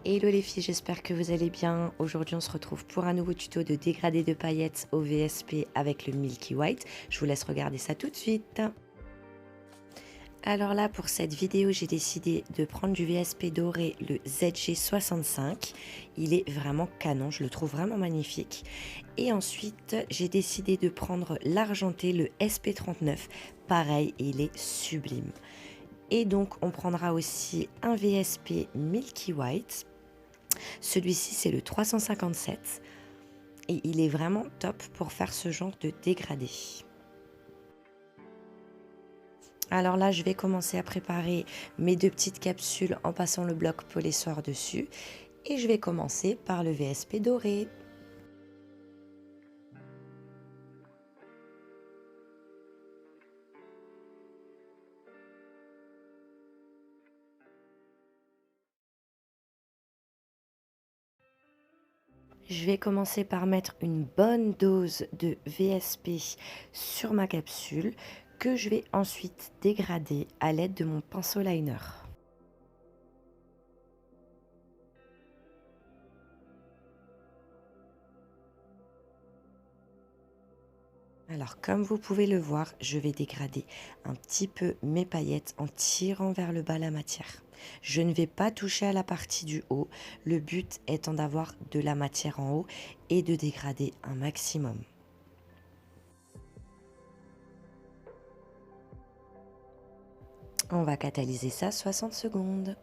Hello les filles, j'espère que vous allez bien. Aujourd'hui on se retrouve pour un nouveau tuto de dégradé de paillettes au VSP avec le Milky White. Je vous laisse regarder ça tout de suite. Alors là pour cette vidéo j'ai décidé de prendre du VSP doré, le ZG65. Il est vraiment canon, je le trouve vraiment magnifique. Et ensuite j'ai décidé de prendre l'argenté, le SP39. Pareil, il est sublime. Et donc on prendra aussi un VSP Milky White. Celui-ci, c'est le 357 et il est vraiment top pour faire ce genre de dégradé. Alors là, je vais commencer à préparer mes deux petites capsules en passant le bloc polissoir dessus et je vais commencer par le VSP doré. Je vais commencer par mettre une bonne dose de VSP sur ma capsule que je vais ensuite dégrader à l'aide de mon pinceau liner. Alors comme vous pouvez le voir, je vais dégrader un petit peu mes paillettes en tirant vers le bas la matière. Je ne vais pas toucher à la partie du haut, le but étant d'avoir de la matière en haut et de dégrader un maximum. On va catalyser ça 60 secondes.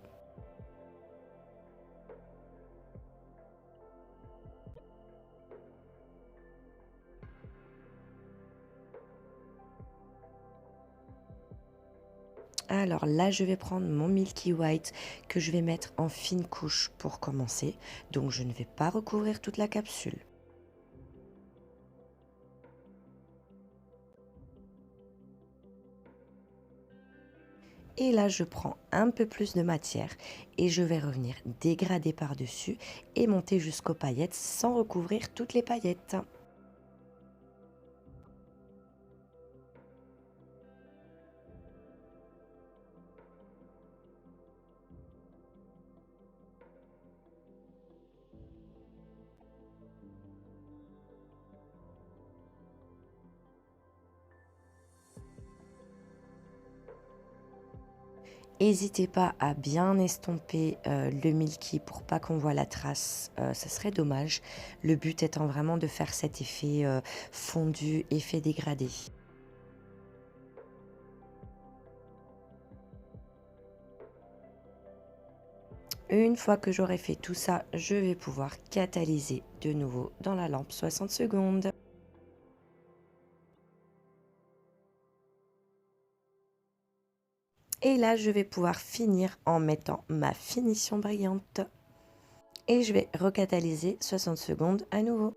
Alors là, je vais prendre mon Milky White que je vais mettre en fine couche pour commencer. Donc je ne vais pas recouvrir toute la capsule. Et là, je prends un peu plus de matière et je vais revenir dégrader par-dessus et monter jusqu'aux paillettes sans recouvrir toutes les paillettes. N'hésitez pas à bien estomper le milky pour pas qu'on voit la trace, ça serait dommage. Le but étant vraiment de faire cet effet fondu, effet dégradé. Une fois que j'aurai fait tout ça, je vais pouvoir catalyser de nouveau dans la lampe 60 secondes. Et là, je vais pouvoir finir en mettant ma finition brillante. Et je vais recatalyser 60 secondes à nouveau.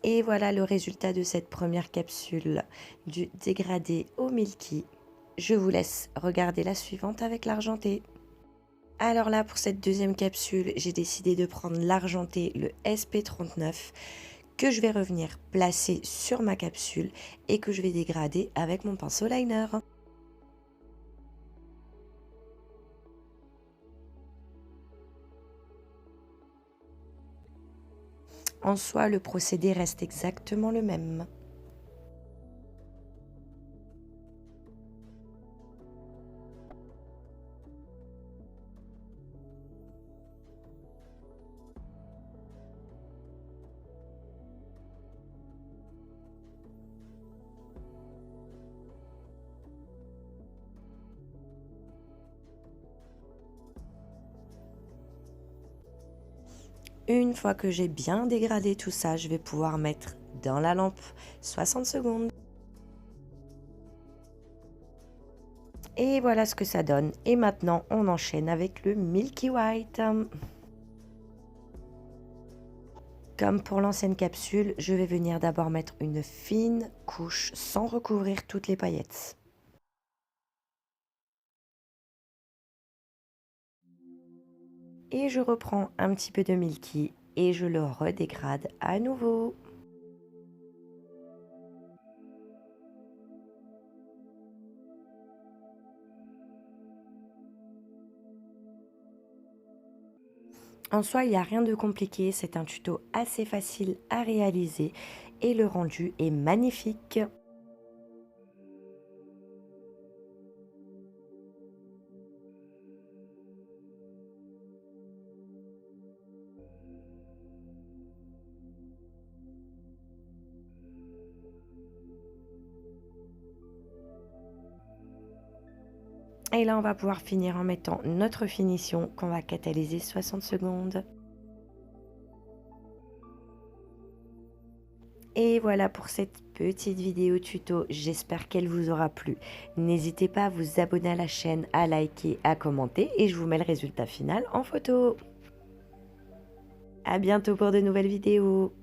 Et voilà le résultat de cette première capsule du dégradé au milky. Je vous laisse regarder la suivante avec l'argenté. Alors là, pour cette deuxième capsule, j'ai décidé de prendre l'argenté, le SP39, que je vais revenir placer sur ma capsule et que je vais dégrader avec mon pinceau liner. En soi, le procédé reste exactement le même. Une fois que j'ai bien dégradé tout ça, je vais pouvoir mettre dans la lampe 60 secondes. Et voilà ce que ça donne. Et maintenant, on enchaîne avec le Milky White. Comme pour l'ancienne capsule, je vais venir d'abord mettre une fine couche sans recouvrir toutes les paillettes. Et je reprends un petit peu de milky et je le redégrade à nouveau. En soi, il n'y a rien de compliqué, c'est un tuto assez facile à réaliser et le rendu est magnifique. Et là, on va pouvoir finir en mettant notre finition qu'on va catalyser 60 secondes. Et voilà pour cette petite vidéo tuto, j'espère qu'elle vous aura plu. N'hésitez pas à vous abonner à la chaîne, à liker, à commenter et je vous mets le résultat final en photo. À bientôt pour de nouvelles vidéos.